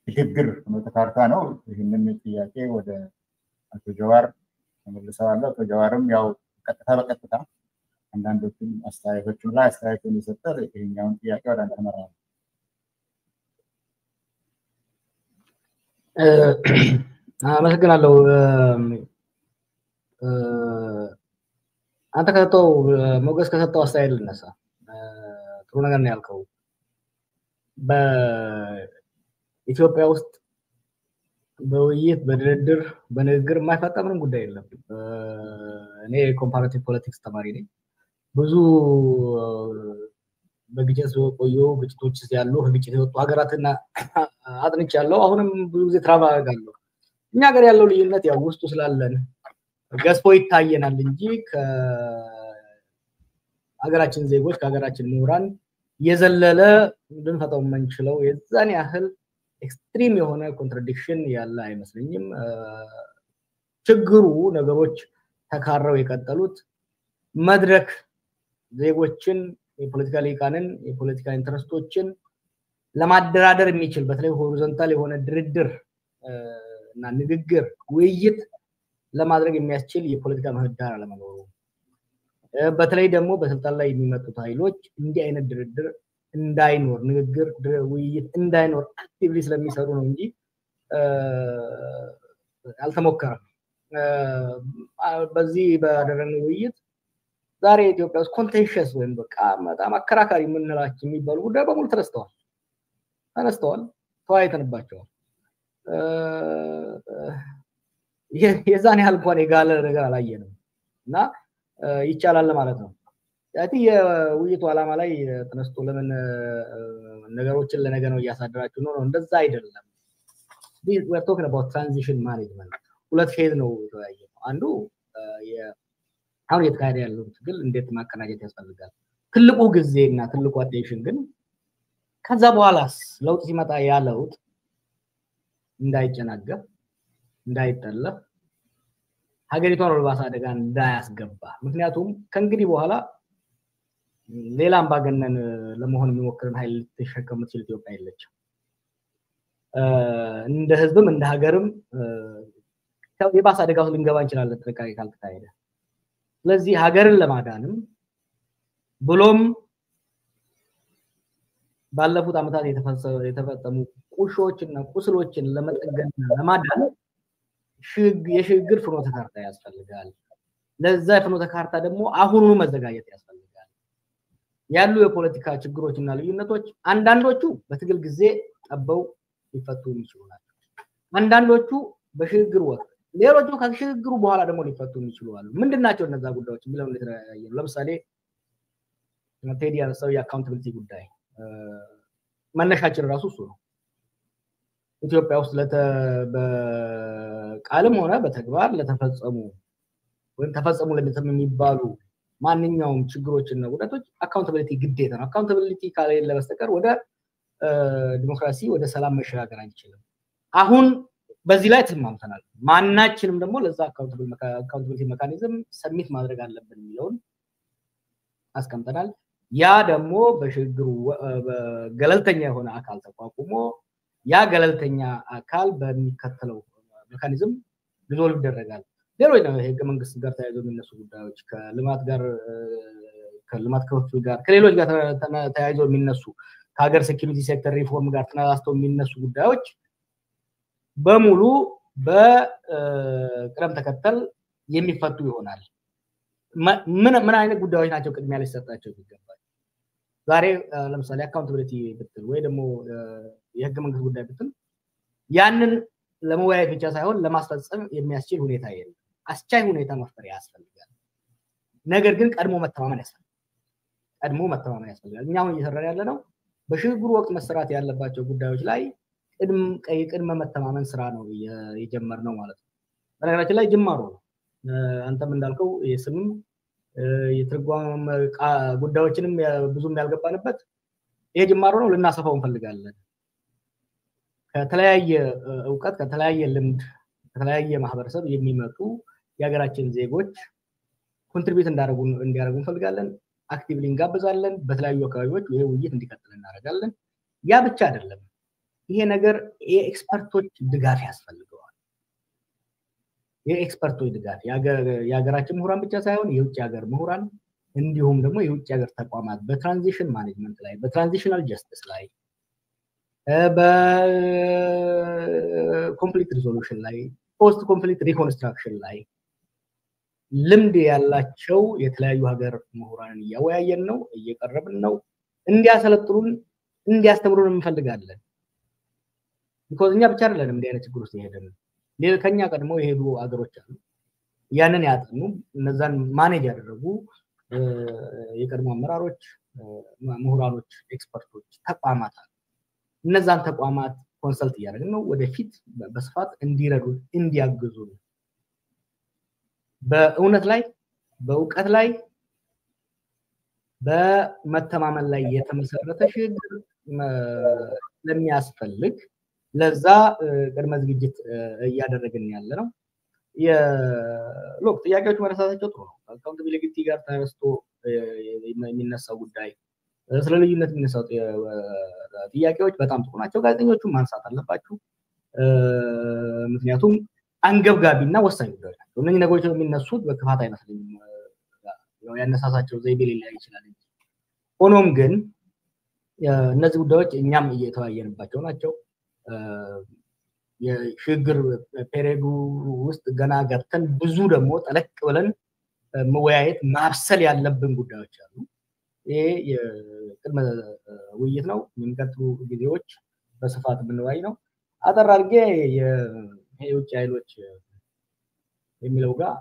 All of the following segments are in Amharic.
ሽግግር ፍኖተ ካርታ ነው። ይህንን ጥያቄ ወደ አቶ ጀዋር ተመልሰዋለሁ። አቶ ጀዋርም ያው ቀጥታ በቀጥታ አንዳንዶቹም አስተያየቶቹም ላይ አስተያየቱን የሰጠ ይሄኛውን ጥያቄ ወደ አንተ መራለሁ። አመሰግናለሁ። አንተ ከሰጠው ሞገስ ከሰጠው አስተያየት ልነሳ። ጥሩ ነገር ነው ያልከው። በኢትዮጵያ ውስጥ በውይይት በድርድር በንግግር የማይፈታ ምንም ጉዳይ የለም። እኔ ኮምፓራቲቭ ፖለቲክስ ተማሪ ነኝ። ብዙ በግጭት ቆዩ ግጭቶች ያሉ ግጭት የወጡ ሀገራትና አጥንቻለሁ። አሁንም ብዙ ጊዜ ትራቭል አደርጋለሁ። እኛ ሀገር ያለው ልዩነት ያው ውስጡ ስላለን ገዝፎ ይታየናል እንጂ ከሀገራችን ዜጎች ከሀገራችን ምሁራን የዘለለ ልንፈታው የምንችለው የዛን ያህል ኤክስትሪም የሆነ ኮንትራዲክሽን ያለ አይመስለኝም። ችግሩ ነገሮች ተካረው የቀጠሉት መድረክ ዜጎችን የፖለቲካ ሊቃንን የፖለቲካ ኢንተረስቶችን ለማደራደር የሚችል በተለይ ሆሪዞንታል የሆነ ድርድር እና ንግግር ውይይት ለማድረግ የሚያስችል የፖለቲካ ምህዳር አለመኖሩ በተለይ ደግሞ በስልጣን ላይ የሚመጡት ኃይሎች እንዲህ አይነት ድርድር እንዳይኖር ንግግር ውይይት እንዳይኖር አክቲቭሊ ስለሚሰሩ ነው እንጂ አልተሞከረም። በዚህ ባደረግነው ውይይት ዛሬ ኢትዮጵያ ውስጥ ኮንቴንሽስ ወይም በቃ በጣም አከራካሪ የምንላቸው የሚባሉ ጉዳይ በሙሉ ተነስተዋል ተወያይተንባቸዋል። የዛን ያህል እንኳን የጋለ ነገር አላየንም እና ይቻላል ማለት ነው። ያቲ የውይይቱ ዓላማ ላይ ተነስቶ ለምን ነገሮችን ለነገ ነው እያሳደራችሁ ነው? እንደዛ አይደለም። we are talking about transition management ሁለት ፌዝ ነው የተወያየው። አንዱ አሁን የተካሄደ ያለው ትግል እንዴት ማቀናጀት ያስፈልጋል። ትልቁ ጊዜና ትልቁ አቴንሽን ግን ከዛ በኋላስ ለውጥ ሲመጣ ያ ለውጥ እንዳይጨናገፍ እንዳይጠለፍ ሀገሪቷን ወደ ባሰ አደጋ እንዳያስገባ። ምክንያቱም ከእንግዲህ በኋላ ሌላ አምባገነን ለመሆን የሚሞክርን ኃይል ተሸከም የምትችል ኢትዮጵያ የለችም። እንደ ህዝብም እንደ ሀገርም የባሰ አደጋ ውስጥ ልንገባ እንችላለን ጥንቃቄ ካልተካሄደ። ስለዚህ ሀገርን ለማዳንም ብሎም ባለፉት አመታት የተፈጸሙ ቁሾችና ቁስሎችን ለመጠገን ለማዳን የሽግግር ፍኖተ ካርታ ያስፈልጋል። ለዛ ፍኖተ ካርታ ደግሞ አሁኑኑ መዘጋጀት ያስፈልጋል። ያሉ የፖለቲካ ችግሮችና ልዩነቶች አንዳንዶቹ በትግል ጊዜ ጠበው ሊፈቱ የሚችሉ ናቸው። አንዳንዶቹ በሽግግር ወቅት ሌሎቹ ከሽግግሩ በኋላ ደግሞ ሊፈቱ የሚችሉ አሉ። ምንድናቸው እነዛ ጉዳዮች ብለው ለተለያየ ለምሳሌ ቴዲ ያነሳው የአካውንታቢሊቲ ጉዳይ መነሻችን ራሱ እሱ ነው። ኢትዮጵያ ውስጥ በቃልም ሆነ በተግባር ለተፈጸሙ ወይም ተፈጸሙ የሚባሉ ማንኛውም ችግሮችና ጉዳቶች አካውንታቢሊቲ ግዴታ ነው። አካውንታቢሊቲ ካሌለ በስተቀር ወደ ዲሞክራሲ ወደ ሰላም መሸጋገር አንችልም። አሁን በዚህ ላይ ተስማምተናል። ማናችንም ደግሞ ለዛ አካውንታቢሊቲ ሜካኒዝም ሰብሚት ማድረግ አለብን የሚለውን አስቀምጠናል። ያ ደግሞ በሽግግሩ ገለልተኛ የሆነ አካል ተቋቁሞ ያ ገለልተኛ አካል በሚከተለው ሜካኒዝም ሪዞልቭ ይደረጋል። ሌሎች ነው ህገ መንግስት ጋር ተያይዞ የሚነሱ ጉዳዮች ከልማት ክፍል ጋር ከሌሎች ጋር ተያይዞ የሚነሱ ከሀገር ሴኩሪቲ ሴክተር ሪፎርም ጋር ተናስተው የሚነሱ ጉዳዮች በሙሉ በቅደም ተከተል የሚፈቱ ይሆናል። ምን አይነት ጉዳዮች ናቸው ቅድሚያ ሊሰጣቸው ይገባል? ዛሬ ለምሳሌ አካውንታቢሊቲ ብትል ወይ ደግሞ የህገ መንግስት ጉዳይ ብትል ያንን ለመወያየት ብቻ ሳይሆን ለማስፈጸም የሚያስችል ሁኔታ የለም። አስቻይ ሁኔታ መፍጠር ያስፈልጋል። ነገር ግን ቀድሞ መተማመን ያስፈልጋል። እኛ አሁን እየሰራን ያለነው በሽግግሩ ወቅት መሰራት ያለባቸው ጉዳዮች ላይ ቅድመ መተማመን ስራ ነው የጀመርነው ማለት ነው። በነገራችን ላይ ጅማሮ ነው። አንተም እንዳልከው የስምም የትርጓሜ ጉዳዮችንም ብዙም ያልገባንበት ይሄ ጅማሮ ነው። ልናሰፋው እንፈልጋለን። ከተለያየ ዕውቀት ከተለያየ ልምድ ከተለያየ ማህበረሰብ የሚመጡ የሀገራችን ዜጎች ኮንትሪቢዩት እንዲያደርጉ እንፈልጋለን። አክቲቭሊ እንጋብዛለን። በተለያዩ አካባቢዎች ይሄ ውይይት እንዲቀጥል እናደርጋለን። ያ ብቻ አይደለም። ይሄ ነገር የኤክስፐርቶች ድጋፍ ያስፈልገዋል። የኤክስፐርቶች ድጋፍ የሀገራችን ምሁራን ብቻ ሳይሆን የውጭ ሀገር ምሁራን እንዲሁም ደግሞ የውጭ ሀገር ተቋማት በትራንዚሽን ማኔጅመንት ላይ በትራንዚሽናል ጀስቲስ ላይ በኮንፍሊክት ሪዞሉሽን ላይ ፖስት ኮንፍሊክት ሪኮንስትራክሽን ላይ ልምድ ያላቸው የተለያዩ ሀገር ምሁራንን እያወያየን ነው፣ እየቀረብን ነው። እንዲያሰለጥሩን እንዲያስተምሩን እንፈልጋለን። ቢኮዝ እኛ ብቻ አይደለንም እንዲህ አይነት ችግር ውስጥ የሄድን፣ ከኛ ቀድሞ የሄዱ ሀገሮች አሉ። ያንን ያጠኑ እነዛን ማኔጅ ያደረጉ የቀድሞ አመራሮች፣ ምሁራኖች፣ ኤክስፐርቶች፣ ተቋማት አሉ። እነዛን ተቋማት ኮንሰልት እያደረግን ነው ወደፊት በስፋት እንዲረዱን እንዲያግዙን በእውነት ላይ በእውቀት ላይ በመተማመን ላይ የተመሰረተ ሽግግር ለሚያስፈልግ ለዛ ቅድመ ዝግጅት እያደረግን ያለ ነው። የሎክ ጥያቄዎች መነሳታቸው ጥሩ ነው። አካውንታቢሊቲ ጋር ተነስቶ የሚነሳው ጉዳይ ስለ ልዩነት የሚነሳው ጥያቄዎች በጣም ጥሩ ናቸው። ጋዜጠኞቹም ማንሳት አለባችሁ። ምክንያቱም አንገብጋቢና ወሳኝ ጉዳዮች ናቸው። እነዚህ ነገሮች የሚነሱት በክፋት አይመስለኝም። ያነሳሳቸው ዘይቤ ሊለያይ ይችላል እንጂ ሆኖም ግን እነዚህ ጉዳዮች እኛም እየተወያየንባቸው ናቸው። የሽግግር ፔሪዮዱ ውስጥ ገና ገብተን ብዙ ደግሞ ጠለቅ ብለን መወያየት ማብሰል ያለብን ጉዳዮች አሉ። ይሄ የቅድመ ውይይት ነው። የሚቀጥሉ ጊዜዎች በስፋት የምንወያይ ነው። አጠር አድርጌ የውጭ ኃይሎች የሚለው ጋር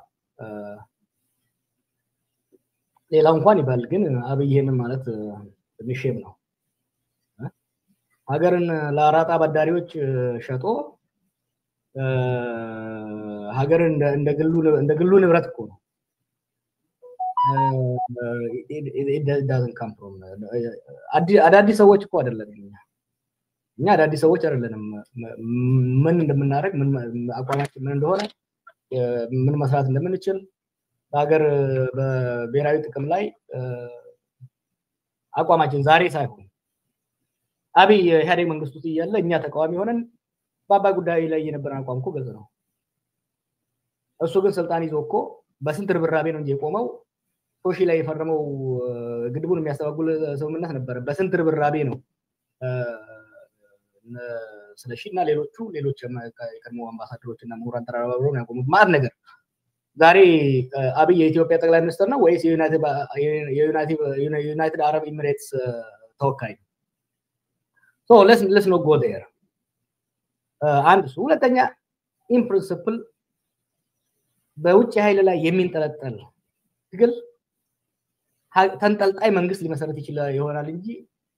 ሌላው እንኳን ይባል ግን አብይን ማለት ትንሽም ነው። ሀገርን ለአራጣ አበዳሪዎች ሸጦ ሀገርን እንደ ግሉ ንብረት እኮ ነው። doesn't come from አዳዲስ ሰዎች እኮ አይደለም። እኛ አዳዲስ ሰዎች አይደለንም። ምን እንደምናደርግ ምን አቋማችን ምን እንደሆነ ምን መስራት እንደምንችል በሀገር በብሔራዊ ጥቅም ላይ አቋማችን ዛሬ ሳይሆን አብይ ኢህአዴግ መንግስት ውስጥ እያለ እኛ ተቃዋሚ ሆነን በአባይ ጉዳይ ላይ የነበረን አቋም እኮ ግልጽ ነው። እሱ ግን ስልጣን ይዞ እኮ በስንት ርብራቤ ነው እንጂ የቆመው። ሶሺ ላይ የፈረመው ግድቡን የሚያስተባጉል ስምምነት ነበር። በስንት ርብራቤ ነው ስለሺና ሌሎች የቀድሞ አምባሳደሮችና ምሁራን ተራራብረው ነው ያቆሙት ማለት ነገር። ዛሬ አብይ የኢትዮጵያ ጠቅላይ ሚኒስትር ነው ወይስ የዩናይትድ አረብ ኤሚሬትስ ተወካይ? So let's not go there. አንድ እሱ። ሁለተኛ ኢን ፕሪንሲፕል በውጭ ኃይል ላይ የሚንጠለጠል ትግል ተንጠልጣይ መንግስት ሊመሰረት ይችላል ይሆናል እንጂ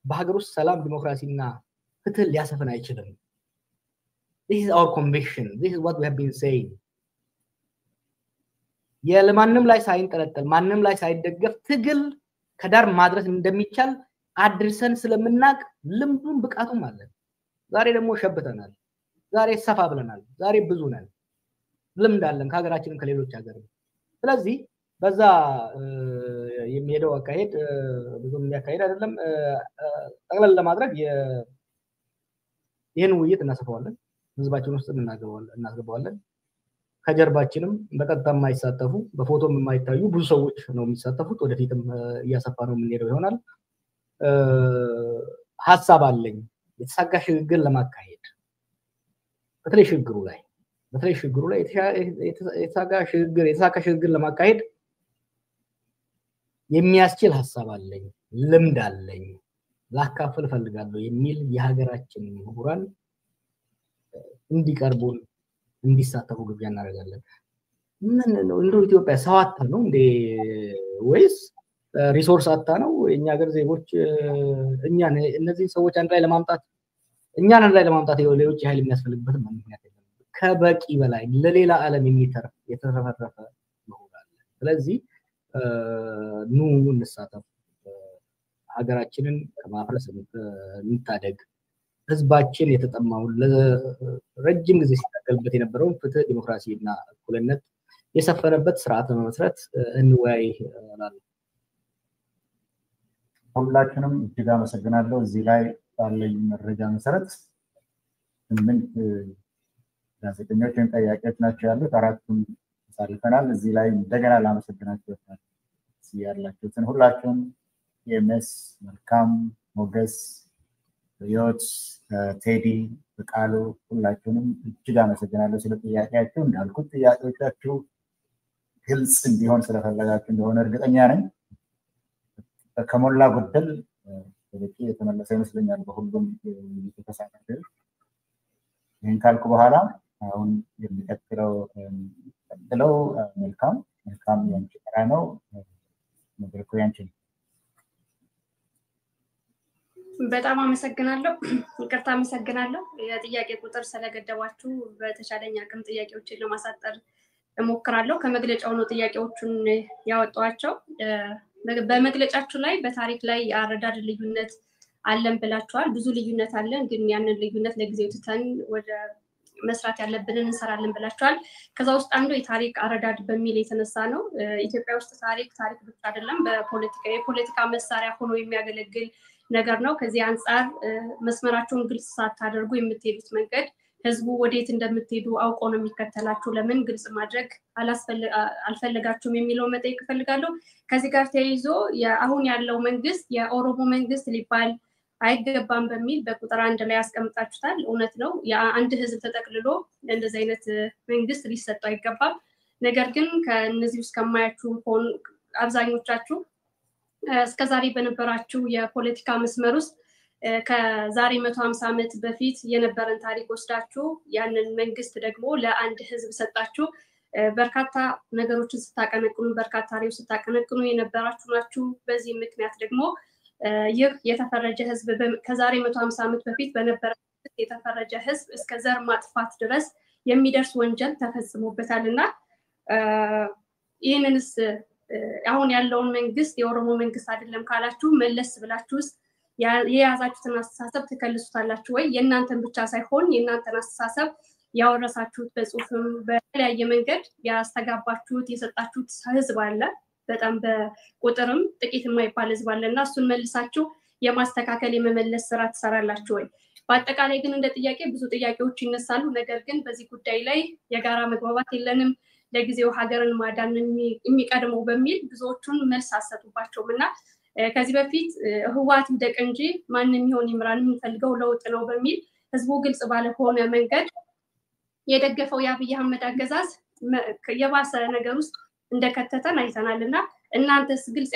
በሀገር ውስጥ ሰላም፣ ዲሞክራሲና ፍትህ ሊያሰፍን አይችልም። This is our conviction. This is what we have been saying. የለማንም ላይ ሳይንጠለጠል ማንንም ላይ ሳይደገፍ ትግል ከዳር ማድረስ እንደሚቻል አድርሰን ስለምናቅ ልምዱን ብቃቱም አለን። ዛሬ ደግሞ ሸብተናል። ዛሬ ሰፋ ብለናል። ዛሬ ብዙ ነን። ልምድ አለን ከሀገራችንም ከሌሎች ሀገር። ስለዚህ በዛ የሚሄደው አካሄድ ብዙም የሚያካሄድ አይደለም። ጠቅለል ለማድረግ ይህን ውይይት እናሰፋዋለን። ህዝባችን ውስጥ እናስገባዋለን። ከጀርባችንም በቀጥታ የማይሳተፉ በፎቶም የማይታዩ ብዙ ሰዎች ነው የሚሳተፉት። ወደፊትም እያሰፋ ነው የምንሄደው ይሆናል። ሐሳብ አለኝ የተሳካ ሽግግር ለማካሄድ በተለይ ሽግግሩ ላይ የተሳካ ሽግግር ለማካሄድ የሚያስችል ሐሳብ አለኝ፣ ልምድ አለኝ፣ ላካፍል ፈልጋለሁ የሚል የሀገራችን ምሁራን እንዲቀርቡን እንዲሳተፉ ግብዣ እናደርጋለን። ምን ነው እንደው ኢትዮጵያ ሰው አጣ ነው እንዴ ወይስ ሪሶርስ አጣ ነው? እኛ ሀገር ዜጎች እነዚህ ሰዎች አንድ ላይ ለማምጣት የውጭ ኃይል የሚያስፈልግበት ምክንያት የለም። ከበቂ በላይ ለሌላ ዓለም የሚተርፍ የተረፈረፈ ይሆናል። ስለዚህ ኑ እንሳተፍ፣ ሀገራችንን ከማፍረስ እንታደግ። ህዝባችን የተጠማውን ለረጅም ጊዜ ሲታገልበት የነበረውን ፍትህ፣ ዲሞክራሲ እና እኩልነት የሰፈነበት ስርዓት መመስረት እንወያይ እላለሁ። ሁላችንም እጅግ አመሰግናለሁ። እዚህ ላይ ባለኝ መረጃ መሰረት ስምንት ጋዜጠኞችን ጠያቂዎች ናቸው ያሉት። አራቱም አሳልፈናል። እዚህ ላይ እንደገና ላመሰግናቸው ያላችሁትን ሁላችሁም የኤምኤስ መልካም፣ ሞገስ፣ ዮት፣ ቴዲ፣ በቃሉ ሁላችሁንም እጅግ አመሰግናለሁ ስለ ጥያቄያችሁ። እንዳልኩት ጥያቄዎቻችሁ ግልጽ እንዲሆን ስለፈለጋችሁ እንደሆነ እርግጠኛ ነኝ። ከሞላ ጎደል በቂ የተመለሰ ይመስለኛል በሁሉም የተሳተፉት። ይህን ካልኩ በኋላ አሁን የሚቀጥለው መልካም ያንቺ ተራ ነው። መድረኩ ያንቺ ነው። በጣም አመሰግናለሁ። ይቅርታ አመሰግናለሁ የጥያቄ ቁጥር ስለገደባችሁ። በተቻለኝ አቅም ጥያቄዎችን ለማሳጠር እሞክራለሁ። ከመግለጫው ነው ጥያቄዎቹን ያወጣኋቸው። በመግለጫችሁ ላይ በታሪክ ላይ አረዳድ ልዩነት አለን ብላችኋል። ብዙ ልዩነት አለን፣ ግን ያንን ልዩነት ለጊዜው ትተን ወደ መስራት ያለብንን እንሰራለን ብላችኋል። ከዛ ውስጥ አንዱ የታሪክ አረዳድ በሚል የተነሳ ነው። ኢትዮጵያ ውስጥ ታሪክ ብቻ አይደለም፣ የፖለቲካ መሳሪያ ሆኖ የሚያገለግል ነገር ነው። ከዚህ አንጻር መስመራቸውን ግልጽ ሳታደርጉ የምትሄዱት መንገድ ህዝቡ ወዴት እንደምትሄዱ አውቆ ነው የሚከተላችሁ። ለምን ግልጽ ማድረግ አልፈለጋችሁም የሚለው መጠየቅ እፈልጋለሁ። ከዚህ ጋር ተያይዞ አሁን ያለው መንግስት የኦሮሞ መንግስት ሊባል አይገባም በሚል በቁጥር 1 ላይ ያስቀምጣችሁታል። እውነት ነው። የአንድ ህዝብ ተጠቅልሎ እንደዚህ አይነት መንግስት ሊሰጠው አይገባም። ነገር ግን ከነዚህ ውስጥ ከማያችሁ ሆን አብዛኞቻችሁ እስከዛሬ በነበራችሁ የፖለቲካ መስመር ውስጥ ከዛሬ 150 ዓመት በፊት የነበረን ታሪክ ወስዳችሁ ያንን መንግስት ደግሞ ለአንድ ህዝብ ሰጣችሁ። በርካታ ነገሮችን ስታቀነቅኑ፣ በርካታ ሪው ስታቀነቅኑ የነበራችሁ ናችሁ። በዚህ ምክንያት ደግሞ ይህ የተፈረጀ ህዝብ ከዛሬ 150 ዓመት በፊት በነበረ የተፈረጀ ህዝብ እስከ ዘር ማጥፋት ድረስ የሚደርስ ወንጀል ተፈጽሞበታልና ይህንንስ አሁን ያለውን መንግስት የኦሮሞ መንግስት አይደለም ካላችሁ መለስ ብላችሁስ የያዛችሁትን አስተሳሰብ ትከልሱታላችሁ ወይ? የእናንተን ብቻ ሳይሆን የእናንተን አስተሳሰብ ያወረሳችሁት በጽሁፍም በተለያየ መንገድ ያስተጋባችሁት የሰጣችሁት ህዝብ አለ። በጣም በቁጥርም ጥቂት የማይባል ህዝብ አለና እሱን መልሳችሁ የማስተካከል የመመለስ ስራ ትሰራላችሁ ወይ? በአጠቃላይ ግን እንደ ጥያቄ ብዙ ጥያቄዎች ይነሳሉ። ነገር ግን በዚህ ጉዳይ ላይ የጋራ መግባባት የለንም። ለጊዜው ሀገርን ማዳን የሚቀድመው በሚል ብዙዎቹን መልስ አሰጡባቸውም እና ከዚህ በፊት ህወሓት ይደቅ እንጂ ማንም ይሆን ይምራን የሚፈልገው ለውጥ ነው በሚል ህዝቡ ግልጽ ባለሆነ መንገድ የደገፈው የአብይ አህመድ አገዛዝ የባሰ ነገር ውስጥ እንደከተተን አይተናልና እናንተስ ግልጽ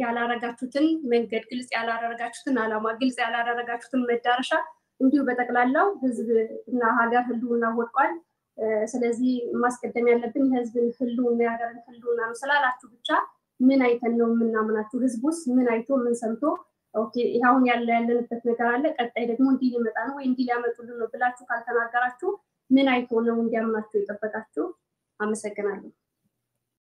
ያላረጋችሁትን መንገድ፣ ግልጽ ያላረጋችሁትን ዓላማ፣ ግልጽ ያላረጋችሁትን መዳረሻ እንዲሁ በጠቅላላው ህዝብ እና ሀገር ህልውና ወድቋል። ስለዚህ ማስቀደም ያለብን የህዝብን ህልውና ያገርን ህልውና ነው ስላላችሁ ብቻ ምን አይተን ነው የምናምናችሁ? ህዝቡስ ምን አይቶ ምን ሰምቶ ኦኬ አሁን ያለንበት ነገር አለ ቀጣይ ደግሞ እንዲህ ሊመጣ ነው ወይ እንዲህ ሊያመጡልን ነው ብላችሁ ካልተናገራችሁ ምን አይቶ ነው እንዲያምናችሁ የጠበቃችሁ? አመሰግናለሁ።